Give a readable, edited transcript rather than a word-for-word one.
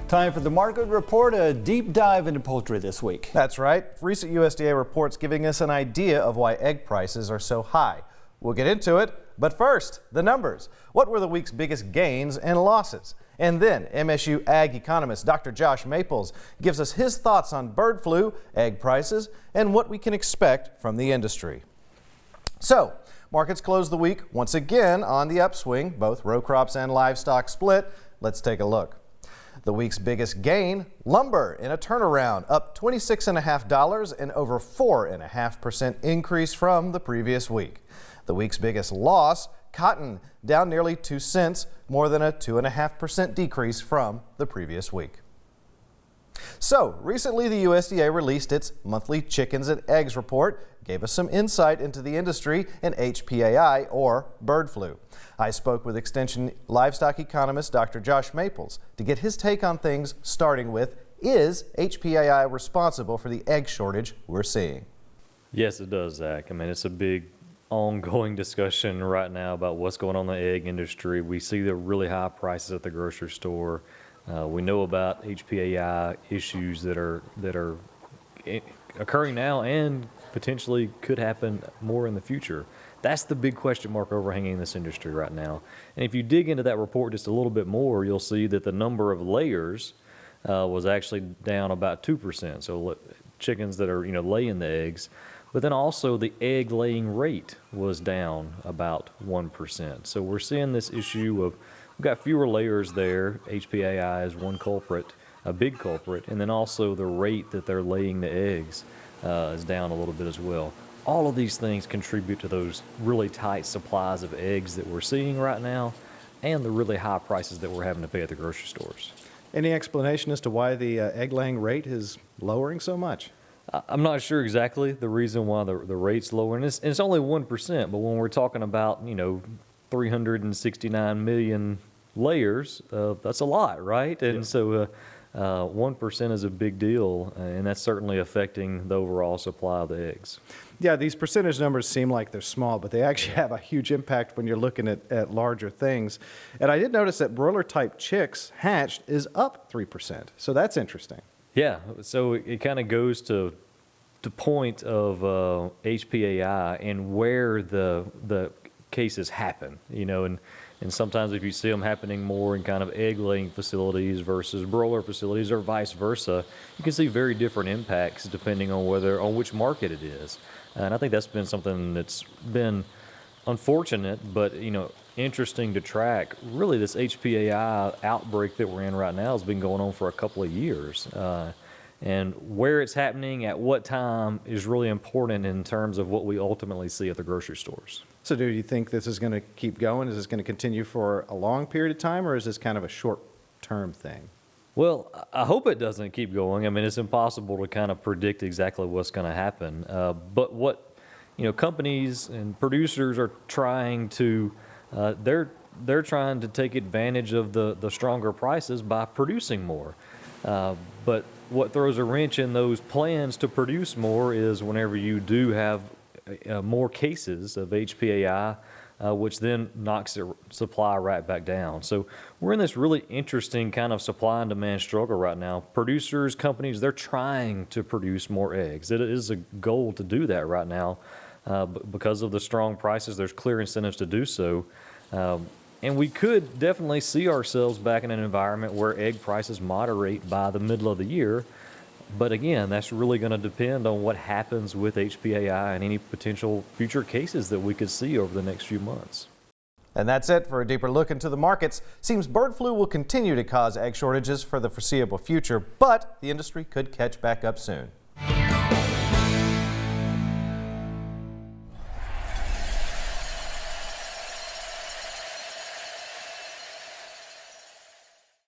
Time for the market report, a deep dive into poultry this week. That's right. Recent USDA reports giving us an idea of why egg prices are so high. We'll get into it, but first, the numbers. What were the week's biggest gains and losses? And then MSU Ag Economist Dr. Josh Maples gives us his thoughts on bird flu, egg prices, and what we can expect from the industry. So, markets closed the week once again on the upswing, both row crops and livestock split. Let's take a look. The week's biggest gain, lumber in a turnaround, up $26.50, an over 4.5% increase from the previous week. The week's biggest loss, cotton, down nearly 2 cents, more than a 2.5% decrease from the previous week. So, recently the USDA released its monthly chickens and eggs report, gave us some insight into the industry and HPAI, or bird flu. I spoke with Extension Livestock Economist Dr. Josh Maples to get his take on things, starting with, is HPAI responsible for the egg shortage we're seeing? Yes, it does, Zach. I mean, it's a big ongoing discussion right now about what's going on in the egg industry. We see the really high prices at the grocery store. We know about HPAI issues that are occurring now and potentially could happen more in the future. That's the big question mark overhanging this industry right now. And if you dig into that report just a little bit more, you'll see that the number of layers was actually down about 2%. So chickens that are laying the eggs, but then also the egg laying rate was down about 1%. So we're seeing this issue of we've got fewer layers there. HPAI is one culprit, a big culprit, and then also the rate that they're laying the eggs is down a little bit as well. All of these things contribute to those really tight supplies of eggs that we're seeing right now and the really high prices that we're having to pay at the grocery stores. Any explanation as to why the egg laying rate is lowering so much? I'm not sure exactly the reason why the rate's lower, and it's only 1%, but when we're talking about 369 million layers, that's a lot, right? And so 1% is a big deal, and that's certainly affecting the overall supply of the eggs. Yeah, these percentage numbers seem like they're small, but they actually have a huge impact when you're looking at larger things. And I did notice that broiler type chicks hatched is up 3%, so that's interesting. Yeah, so it kind of goes to the point of HPAI and where the cases happen, and sometimes if you see them happening more in kind of egg laying facilities versus broiler facilities or vice versa, you can see very different impacts depending on which market it is. And I think that's been something that's been unfortunate, but interesting to track. Really, this HPAI outbreak that we're in right now has been going on for a couple of years. And where it's happening at what time is really important in terms of what we ultimately see at the grocery stores. So do you think this is going to keep going? Is this going to continue for a long period of time, or is this kind of a short-term thing? Well, I hope it doesn't keep going. I mean, it's impossible to kind of predict exactly what's going to happen. But what companies and producers are trying to, they're trying to take advantage of the stronger prices by producing more. But what throws a wrench in those plans to produce more is whenever you do have more cases of HPAI, which then knocks the supply right back down. So we're in this really interesting kind of supply and demand struggle right now. Producers, companies, they're trying to produce more eggs. It is a goal to do that right now. Because of the strong prices, there's clear incentives to do so. And we could definitely see ourselves back in an environment where egg prices moderate by the middle of the year. But again, that's really going to depend on what happens with HPAI and any potential future cases that we could see over the next few months. And that's it for a deeper look into the markets. Seems bird flu will continue to cause egg shortages for the foreseeable future, but the industry could catch back up soon.